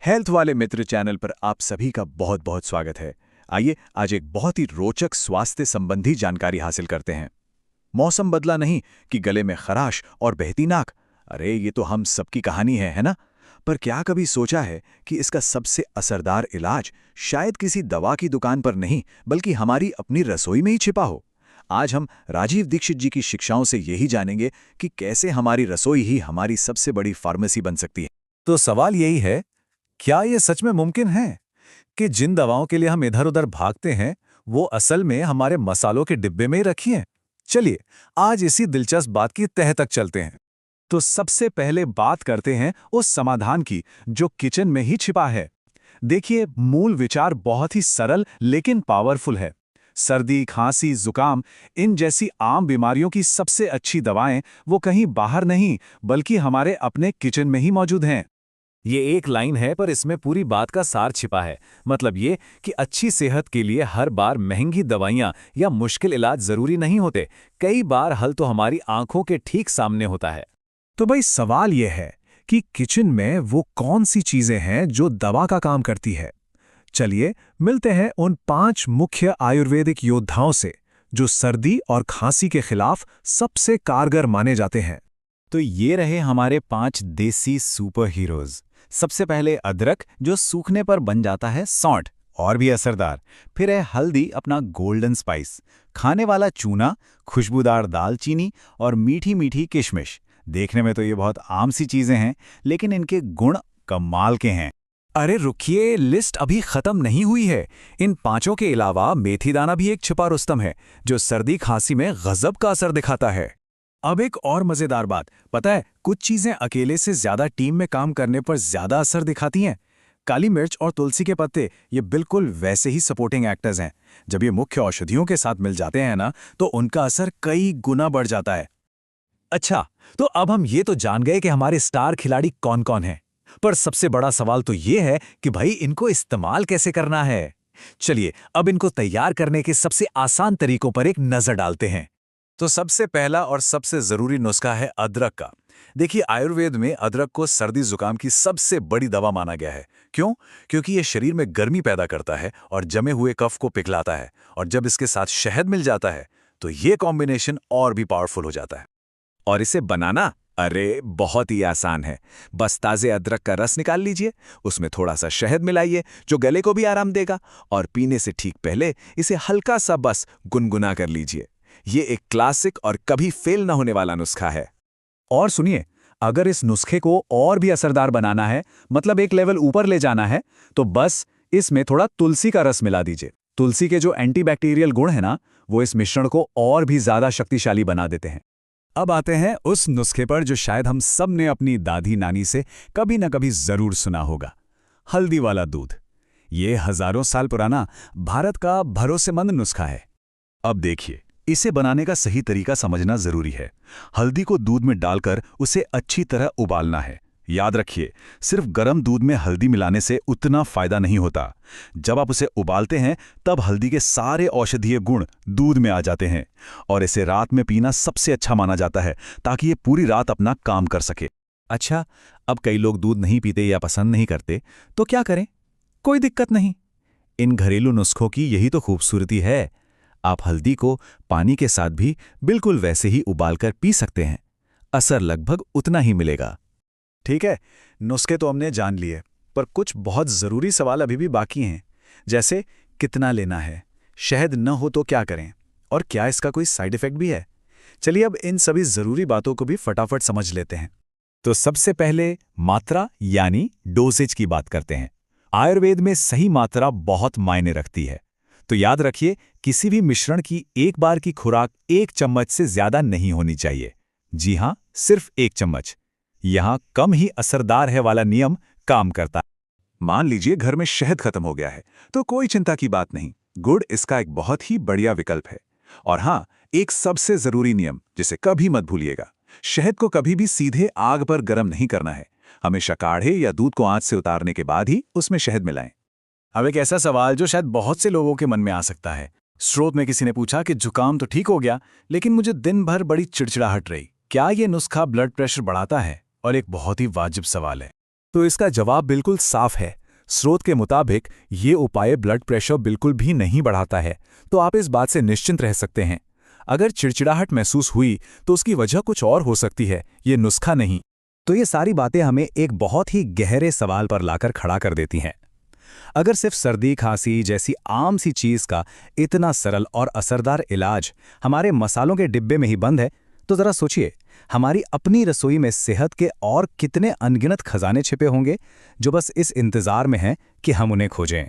Health वाले मित्र channel पर आप सभी का बहुत बहुत स्वागत है। आइए आज एक बहुत ही रोचक स्वास्थ्य संबंधी जानकारी हासिल करते हैं। मौसम बदला नहीं कि गले में खराश और बहती नाक। अरे ये तो हम सबकी कहानी है ना? पर क्या कभी सोचा है कि इसका सबसे असरदार इलाज शायद किसी दवा की दुकान पर नहीं बल्कि हमारी अपनी रसोई में ही छिपा हो। आज हम राजीव दीक्षित जी की शिक्षाओं से यही जानेंगे कि कैसे हमारी रसोई ही हमारी सबसे बड़ी फार्मेसी बन सकती है। तो सवाल यही है, क्या ये सच में मुमकिन है कि जिन दवाओं के लिए हम इधर-उधर भागते हैं, वो असल में हमारे मसालों के डिब्बे में ही रखी हैं? चलिए, आज इसी दिलचस्प बात की तह तक चलते हैं। तो सबसे पहले बात करते हैं उस समाधान की जो किचन में ही छिपा है। देखिए, मूल विचार बहुत ही सरल लेकिन पावरफुल है। सर्दी, खांसी, जुकाम, इन जैसी आम बीमारियों की सबसे अच्छी दवाएं वो कहीं बाहर नहीं, बल्कि हमारे अपने किचन में ही मौजूद हैं। ये एक लाइन है पर इसमें पूरी बात का सार छिपा है। मतलब ये कि अच्छी सेहत के लिए हर बार महंगी दवाइयाँ या मुश्किल इलाज जरूरी नहीं होते। कई बार हल तो हमारी आंखों के ठीक सामने होता है। तो भाई सवाल ये है कि किचन में वो कौन सी चीजें हैं जो दवा का काम करती है। चलिए मिलते हैं उन 5 मुख्य आयुर्वेदिक योद्धाओं से जो सर्दी और खांसी के खिलाफ सबसे कारगर माने जाते हैं। तो ये रहे हमारे 5 देसी सुपर हीरोज। सबसे पहले अदरक, जो सूखने पर बन जाता है सौंठ और भी असरदार। फिर है हल्दी, अपना गोल्डन स्पाइस। खाने वाला चूना, खुशबूदार दालचीनी और मीठी मीठी किशमिश। देखने में तो ये बहुत आम सी चीजें हैं, लेकिन इनके गुण कमाल के हैं। अरे रुकिए, लिस्ट अभी खत्म नहीं हुई है। इन 5 के अलावा मेथी दाना भी एक छिपा रुस्तम है जो सर्दी खांसी में गजब का असर दिखाता है। अब एक और मजेदार बात, पता है कुछ चीजें अकेले से ज्यादा टीम में काम करने पर ज्यादा असर दिखाती हैं। काली मिर्च और तुलसी के पत्ते ये बिल्कुल वैसे ही सपोर्टिंग एक्टर्स हैं। जब ये मुख्य औषधियों के साथ मिल जाते हैं ना, तो उनका असर कई गुना बढ़ जाता है। अच्छा, तो अब हम ये तो जान गए कि हमारे स्टार खिलाड़ी कौन कौन हैं। पर सबसे बड़ा सवाल तो ये है कि भाई इनको इस्तेमाल कैसे करना है। चलिए अब इनको तैयार करने के सबसे आसान तरीकों पर एक नजर डालते हैं। तो सबसे पहला और सबसे जरूरी नुस्खा है अदरक का। देखिए, आयुर्वेद में अदरक को सर्दी जुकाम की सबसे बड़ी दवा माना गया है। क्यों? क्योंकि ये शरीर में गर्मी पैदा करता है और जमे हुए कफ को पिघलाता है। और जब इसके साथ शहद मिल जाता है तो ये कॉम्बिनेशन और भी पावरफुल हो जाता है। और इसे बनाना, अरे बहुत ही आसान है। बस ताजे अदरक का रस निकाल लीजिए, उसमें थोड़ा सा शहद मिलाइए जो गले को भी आराम देगा, और पीने से ठीक पहले इसे हल्का सा बस गुनगुना कर लीजिए। ये एक क्लासिक और कभी फेल न होने वाला नुस्खा है। और सुनिए, अगर इस नुस्खे को और भी असरदार बनाना है, मतलब एक लेवल ऊपर ले जाना है, तो बस इसमें थोड़ा तुलसी का रस मिला दीजिए। तुलसी के जो एंटीबैक्टीरियल गुण है ना, वो इस मिश्रण को और भी ज्यादा शक्तिशाली बना देते हैं। अब आते हैं उस नुस्खे पर जो शायद हम सब ने अपनी दादी नानी से कभी न कभी जरूर सुना होगा, हल्दी वाला दूध। ये हजारों साल पुराना भारत का भरोसेमंद नुस्खा है। अब देखिए, इसे बनाने का सही तरीका समझना जरूरी है। हल्दी को दूध में डालकर उसे अच्छी तरह उबालना है। याद रखिए, सिर्फ गर्म दूध में हल्दी मिलाने से उतना फायदा नहीं होता। जब आप उसे उबालते हैं तब हल्दी के सारे औषधीय गुण दूध में आ जाते हैं, और इसे रात में पीना सबसे अच्छा माना जाता है ताकि ये पूरी रात अपना काम कर सके। अच्छा, अब कई लोग दूध नहीं पीते या पसंद नहीं करते, तो क्या करें? कोई दिक्कत नहीं। इन घरेलू नुस्खों की यही तो खूबसूरती है। आप हल्दी को पानी के साथ भी बिल्कुल वैसे ही उबालकर पी सकते हैं। असर लगभग उतना ही मिलेगा। ठीक है, नुस्खे तो हमने जान लिए, पर कुछ बहुत जरूरी सवाल अभी भी बाकी हैं। जैसे कितना लेना है, शहद न हो तो क्या करें, और क्या इसका कोई साइड इफेक्ट भी है। चलिए अब इन सभी जरूरी बातों को भी फटाफट समझ लेते हैं। तो सबसे पहले मात्रा यानी डोसेज की बात करते हैं। आयुर्वेद में सही मात्रा बहुत मायने रखती है। तो याद रखिए, किसी भी मिश्रण की एक बार की खुराक 1 चम्मच से ज्यादा नहीं होनी चाहिए। जी हां, सिर्फ 1 चम्मच। यहां कम ही असरदार है वाला नियम काम करता है। मान लीजिए घर में शहद खत्म हो गया है, तो कोई चिंता की बात नहीं। गुड़ इसका एक बहुत ही बढ़िया विकल्प है। और हां, एक सबसे जरूरी नियम जिसे कभी मत भूलिएगा, शहद को कभी भी सीधे आग पर गर्म नहीं करना है। हमेशा काढ़े या दूध को आंच से उतारने के बाद ही उसमें शहद मिलाएं। अब एक ऐसा सवाल जो शायद बहुत से लोगों के मन में आ सकता है। स्रोत में किसी ने पूछा कि जुकाम तो ठीक हो गया, लेकिन मुझे दिन भर बड़ी चिड़चिड़ाहट रही। क्या ये नुस्खा ब्लड प्रेशर बढ़ाता है? और एक बहुत ही वाजिब सवाल है। तो इसका जवाब बिल्कुल साफ है। स्रोत के मुताबिक ये उपाय ब्लड प्रेशर बिल्कुल भी नहीं बढ़ाता है, तो आप इस बात से निश्चिंत रह सकते हैं। अगर चिड़चिड़ाहट महसूस हुई तो उसकी वजह कुछ और हो सकती है, ये नुस्खा नहीं। तो ये सारी बातें हमें एक बहुत ही गहरे सवाल पर लाकर खड़ा कर देती हैं। अगर सिर्फ सर्दी खांसी जैसी आम सी चीज का इतना सरल और असरदार इलाज हमारे मसालों के डिब्बे में ही बंद है, तो जरा सोचिए हमारी अपनी रसोई में सेहत के और कितने अनगिनत खजाने छिपे होंगे जो बस इस इंतजार में हैं कि हम उन्हें खोजें।